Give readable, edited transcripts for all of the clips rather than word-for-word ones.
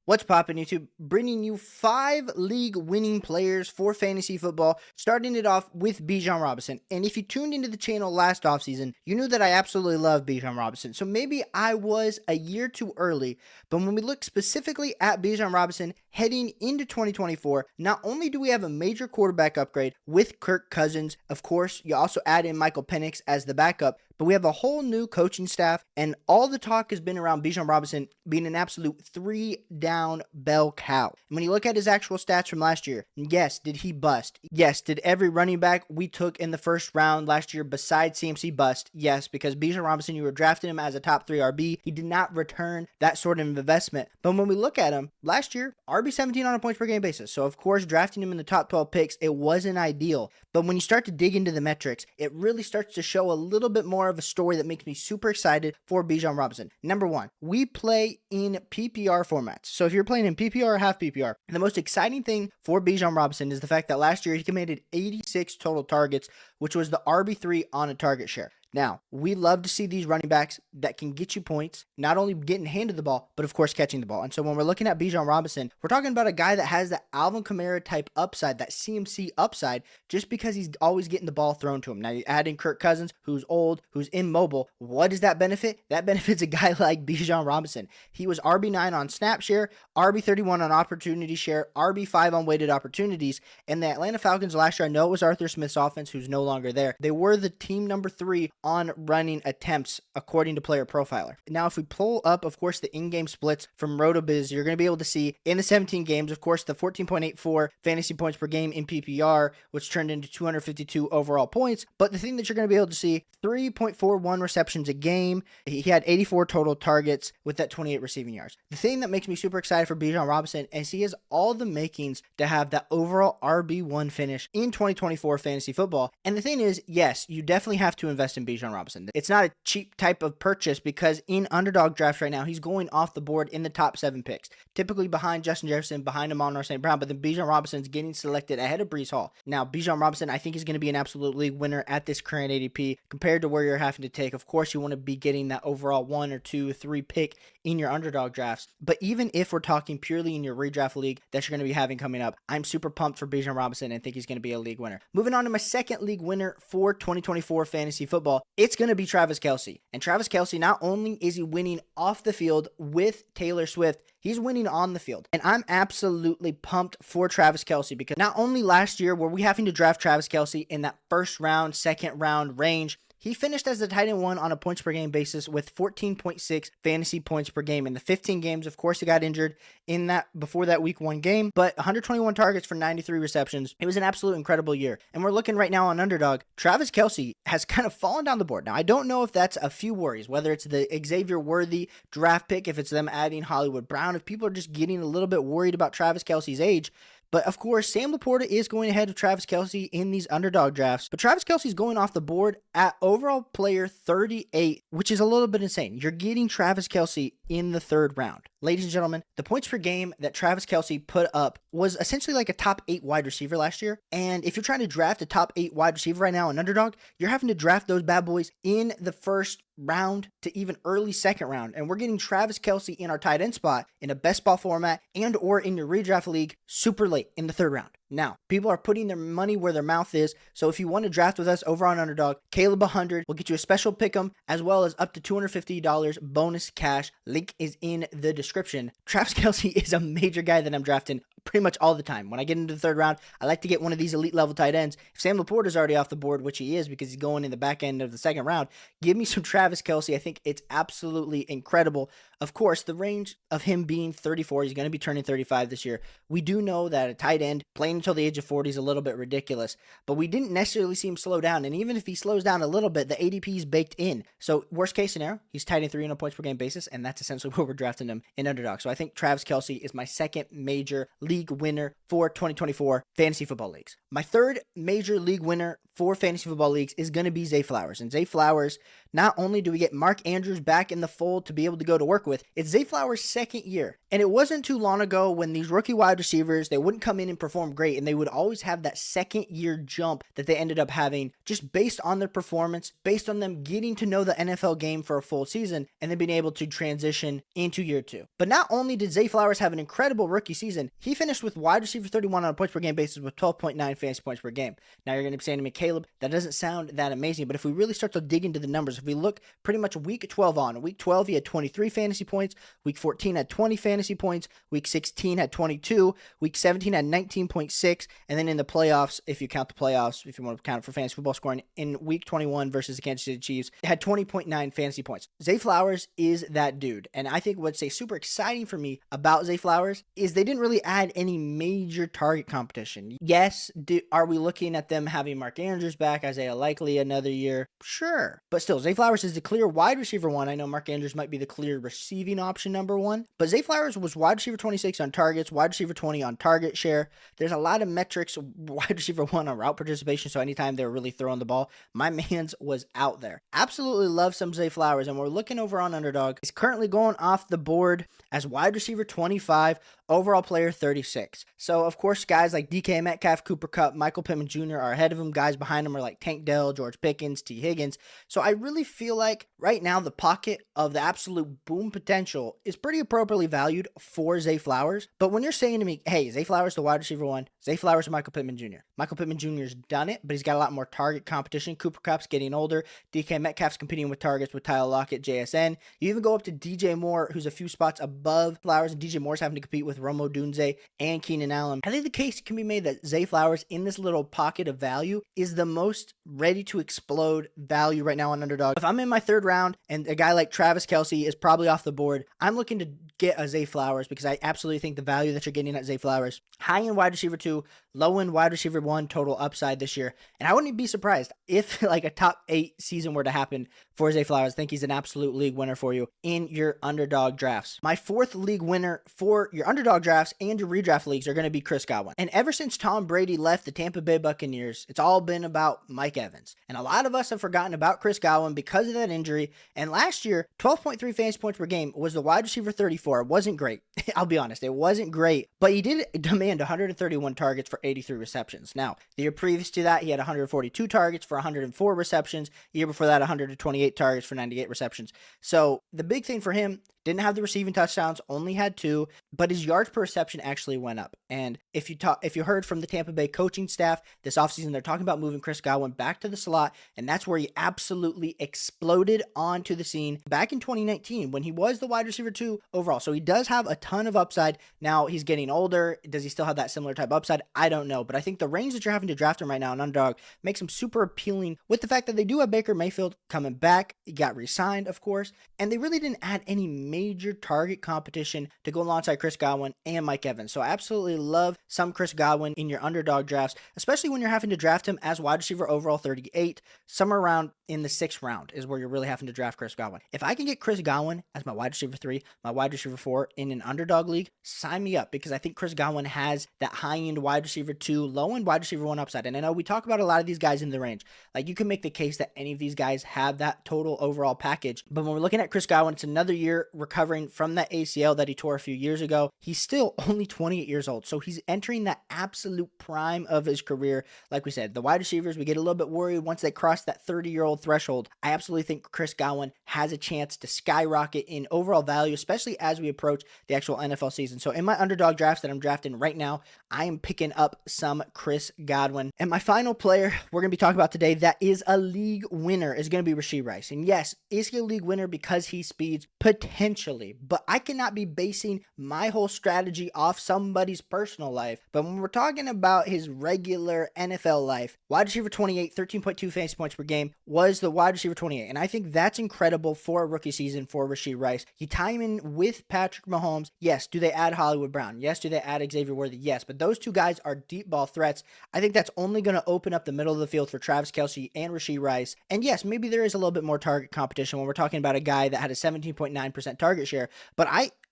What's poppin' YouTube? Bringing you 5 league winning players for fantasy football, starting it off with Bijan Robinson. And if you tuned into the channel last offseason, you knew that I absolutely love Bijan Robinson. So maybe I was a year too early, but when we look specifically at Bijan Robinson heading into 2024, not only do we have a major quarterback upgrade with Kirk Cousins, of course, you also add in Michael Penix as the backup, but we have a whole new coaching staff, and all the talk has been around Bijan Robinson being an absolute 3-down bell cow. And when you look at his actual stats from last year, yes, did he bust? Yes, did every running back we took in the first round last year besides CMC bust? Yes, because Bijan Robinson, you were drafting him as a top 3 RB. He did not return that sort of investment. But when we look at him, last year, RB 17 on a points per game basis. So of course, drafting him in the top 12 picks, it wasn't ideal. But when you start to dig into the metrics, it really starts to show a little bit more of a story that makes me super excited for Bijan Robinson. Number one, we play in PPR formats. So if you're playing in PPR or half PPR, the most exciting thing for Bijan Robinson is the fact that last year he commanded 86 total targets, which was the RB3 on a target share. Now, we love to see these running backs that can get you points, not only getting handed the ball, but of course catching the ball. And so when we're looking at Bijan Robinson, we're talking about a guy that has that Alvin Kamara type upside, that CMC upside, just because he's always getting the ball thrown to him. Now, you add in Kirk Cousins, who's old, who's immobile. What does that benefit? That benefits a guy like Bijan Robinson. He was RB9 on snap share, RB31 on opportunity share, RB5 on weighted opportunities. And the Atlanta Falcons last year, I know it was Arthur Smith's offense, who's no longer there. They were the team number 3 on running attempts according to Player Profiler. Now, if we pull up, of course, the in-game splits from RotoBiz, you're going to be able to see in the 17 games, of course, the 14.84 fantasy points per game in PPR, which turned into 252 overall points. But the thing that you're going to be able to see, 3.41 receptions a game. He had 84 total targets with that 28 receiving yards. The thing that makes me super excited for Bijan Robinson is he has all the makings to have that overall RB1 finish in 2024 fantasy football. And the thing is, yes, you definitely have to invest in Bijan Robinson. It's not a cheap type of purchase because in underdog drafts right now, he's going off the board in the top 7 picks, typically behind Justin Jefferson, behind Amon-Ra St. Brown, but then Bijan Robinson's getting selected ahead of Breece Hall. Now, Bijan Robinson, I think, is going to be an absolute league winner at this current ADP compared to where you're having to take. Of course, you want to be getting that overall 1 or 2, 3 pick in your underdog drafts. But even if we're talking purely in your redraft league that you're going to be having coming up, I'm super pumped for Bijan Robinson and think he's going to be a league winner. Moving on to my second league winner for 2024 fantasy football, it's going to be Travis Kelce. And Travis Kelce, not only is he winning off the field with Taylor Swift, he's winning on the field. And I'm absolutely pumped for Travis Kelce because not only last year were we having to draft Travis Kelce in that first round, second round range, he finished as the tight end 1 on a points per game basis with 14.6 fantasy points per game. In the 15 games, of course, he got injured in that before that week 1 game, but 121 targets for 93 receptions. It was an absolute incredible year. And we're looking right now on Underdog. Travis Kelce has kind of fallen down the board. Now, I don't know if that's a few worries, whether it's the Xavier Worthy draft pick, if it's them adding Hollywood Brown, if people are just getting a little bit worried about Travis Kelce's age. But of course, Sam Laporta is going ahead of Travis Kelce in these underdog drafts. But Travis Kelce is going off the board at overall player 38, which is a little bit insane. You're getting Travis Kelce in the 3rd round. Ladies and gentlemen, the points per game that Travis Kelce put up was essentially like a top 8 wide receiver last year. And if you're trying to draft a top 8 wide receiver right now in underdog, you're having to draft those bad boys in the 1st round to even early 2nd round. And we're getting Travis Kelce in our tight end spot in a best ball format and or in your redraft league super late in the 3rd round. Now, people are putting their money where their mouth is. So if you want to draft with us over on Underdog, Caleb 100 will get you a special pick'em as well as up to $250 bonus cash. Link is in the description. Travis Kelce is a major guy that I'm drafting pretty much all the time. When I get into the 3rd round, I like to get one of these elite level tight ends. If Sam Laporta is already off the board, which he is because he's going in the back end of the 2nd round, give me some Travis Kelce. I think it's absolutely incredible. Of course, the range of him being 34, he's going to be turning 35 this year. We do know that a tight end playing until the age of 40 is a little bit ridiculous, but we didn't necessarily see him slow down. And even if he slows down a little bit, the ADP is baked in. So worst case scenario, he's tight end 3 on a points per game basis, and that's essentially where we're drafting him in underdog. So I think Travis Kelce is my second major league winner for 2024 fantasy football leagues. My third major league winner for fantasy football leagues is going to be Zay Flowers. And Zay Flowers, not only do we get Mark Andrews back in the fold to be able to go to work with, it's Zay Flowers' second year. And it wasn't too long ago when these rookie wide receivers, they wouldn't come in and perform great, and they would always have that second year jump that they ended up having just based on their performance, based on them getting to know the NFL game for a full season, and then being able to transition into year 2. But not only did Zay Flowers have an incredible rookie season, he finished with wide receiver 31 on a points per game basis with 12.9 fantasy points per game. Now you're going to be saying to me, Caleb, that doesn't sound that amazing, but if we really start to dig into the numbers, if we look pretty much week 12 on, week 12 he had 23 fantasy points, week 14 had 20 fantasy points, week 16 had 22, week 17 had 19.6, and then in the playoffs, if you count the playoffs, if you want to count it for fantasy football scoring, in week 21 versus the Kansas City Chiefs, had 20.9 fantasy points. Zay Flowers is that dude, and I think what's super exciting for me about Zay Flowers is they didn't really add any major target competition. Yes, are we looking at them having Mark Andrews back, Isaiah Likely another year? Sure. But still, Zay Flowers is the clear wide receiver 1. I know Mark Andrews might be the clear receiving option number 1, but Zay Flowers was wide receiver 26 on targets, wide receiver 20 on target share. There's a lot of metrics, wide receiver 1 on route participation, so anytime they were really throwing the ball, my man's was out there. Absolutely love some Zay Flowers, and we're looking over on Underdog. He's currently going off the board as wide receiver 25, overall player 36. So, of course, guys like DK Metcalf, Cooper Kupp, Michael Pittman Jr. are ahead of him. Guys behind him are like Tank Dell, George Pickens, T. Higgins. So I really feel like right now the pocket of the absolute boom potential is pretty appropriately valued for Zay Flowers. But when you're saying to me, hey, Zay Flowers the wide receiver 1, Zay Flowers or Michael Pittman Jr. Michael Pittman Jr.'s done it, but he's got a lot more target competition. Cooper Kupp's getting older. DK Metcalf's competing with targets with Tyler Lockett, JSN. You even go up to DJ Moore, who's a few spots above Flowers, and DJ Moore's having to compete with Romo Dunze and Keenan Allen. I think the case can be made that Zay Flowers in this little pocket of value is the most ready to explode value right now on Underdog. If I'm in my 3rd round and a guy like Travis Kelce is probably off the board, I'm looking to get a Zay Flowers because I absolutely think the value that you're getting at Zay Flowers, high end wide receiver 2, low end wide receiver 1 total upside this year. And I wouldn't be surprised if like a top 8 season were to happen for Zay Flowers. I think he's an absolute league winner for you in your Underdog drafts. My 4th league winner for your Underdog drafts and your redraft leagues are going to be Chris Godwin. And ever since Tom Brady left the Tampa Bay Buccaneers, it's all been about Mike Evans. And a lot of us have forgotten about Chris Godwin because of that injury. And last year, 12.3 fantasy points per game was the wide receiver 34. It wasn't great. I'll be honest, it wasn't great. But he did demand 131 targets for 83 receptions. Now, the year previous to that, he had 142 targets for 104 receptions. The year before that, 128 targets for 98 receptions. So the big thing for him, didn't have the receiving touchdowns, only had 2, but his yards per reception actually went up. And if you heard from the Tampa Bay coaching staff this offseason, they're talking about moving Chris Godwin back to the slot, and that's where he absolutely exploded onto the scene back in 2019 when he was the wide receiver 2 overall. So he does have a ton of upside. Now he's getting older. Does he still have that similar type upside? I don't know, but I think the range that you're having to draft him right now in Underdog makes him super appealing with the fact that they do have Baker Mayfield coming back. He got re-signed, of course, and they really didn't add any major target competition to go alongside Chris Godwin and Mike Evans. So I absolutely love some Chris Godwin in your Underdog drafts, especially when you're having to draft him as wide receiver overall 38, somewhere around in the 6th round is where you're really having to draft Chris Godwin. If I can get Chris Godwin as my wide receiver 3, my wide receiver 4 in an Underdog league, sign me up, because I think Chris Godwin has that high-end wide receiver 2, low-end wide receiver 1 upside. And I know we talk about a lot of these guys in the range. Like, you can make the case that any of these guys have that total overall package. But when we're looking at Chris Godwin, it's another year recovering from that ACL that he tore a few years ago. He's still only 28 years old, so he's entering that absolute prime of his career. Like we said, the wide receivers, we get a little bit worried once they cross that 30-year-old threshold. I absolutely think Chris Godwin has a chance to skyrocket in overall value, especially as we approach the actual NFL season. So in my Underdog drafts that I'm drafting right now, I am picking up some Chris Godwin. And my final player we're going to be talking about today that is a league winner is going to be Rashee Rice. And yes, is he a league winner because he speeds? Potentially. But I cannot be basing my whole strategy off somebody's personal life. But when we're talking about his regular NFL life, wide receiver 28, 13.2 fantasy points per game was the wide receiver 28. And I think that's incredible for a rookie season for Rashee Rice. You tie him in with Patrick Mahomes. Yes. Do they add Hollywood Brown? Yes. Do they add Xavier Worthy? Yes. But those two guys are deep ball threats. I think that's only going to open up the middle of the field for Travis Kelce and Rashee Rice. And yes, maybe there is a little bit more target competition when we're talking about a guy that had a 17.9% target share. But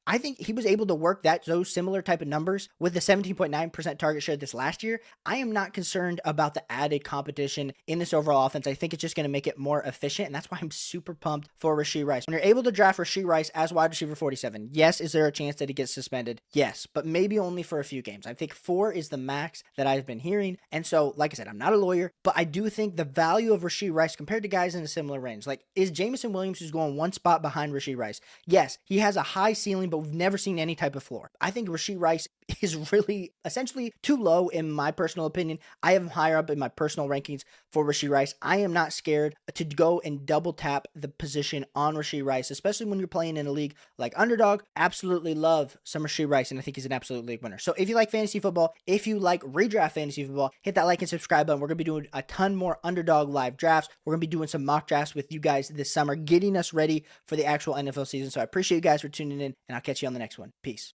I think he was able to work those similar type of numbers with the 17.9% target share this last year. I am not concerned about the added competition in this overall offense. I think it's just going to make it more efficient, and that's why I'm super pumped for Rashee Rice. When you're able to draft Rashee Rice as wide receiver 47, yes, is there a chance that he gets suspended? Yes, but maybe only for a few games. I think 4 is the max that I've been hearing, and so, like I said, I'm not a lawyer, but I do think the value of Rashee Rice compared to guys in a similar range, like, is Jameson Williams, who's going one spot behind Rashee Rice? Yes, he has a high ceiling, but we've never seen any type of floor. I think Rashee Rice is really essentially too low in my personal opinion. I have him higher up in my personal rankings for Rashee Rice. I am not scared to go and double tap the position on Rashee Rice, especially when you're playing in a league like Underdog. Absolutely love some Rashee Rice, and I think he's an absolute league winner. So if you like fantasy football, if you like redraft fantasy football, hit that like and subscribe button. We're going to be doing a ton more Underdog live drafts. We're going to be doing some mock drafts with you guys this summer, getting us ready for the actual NFL season. So I appreciate you guys for tuning in, and I'll catch you on the next one. Peace.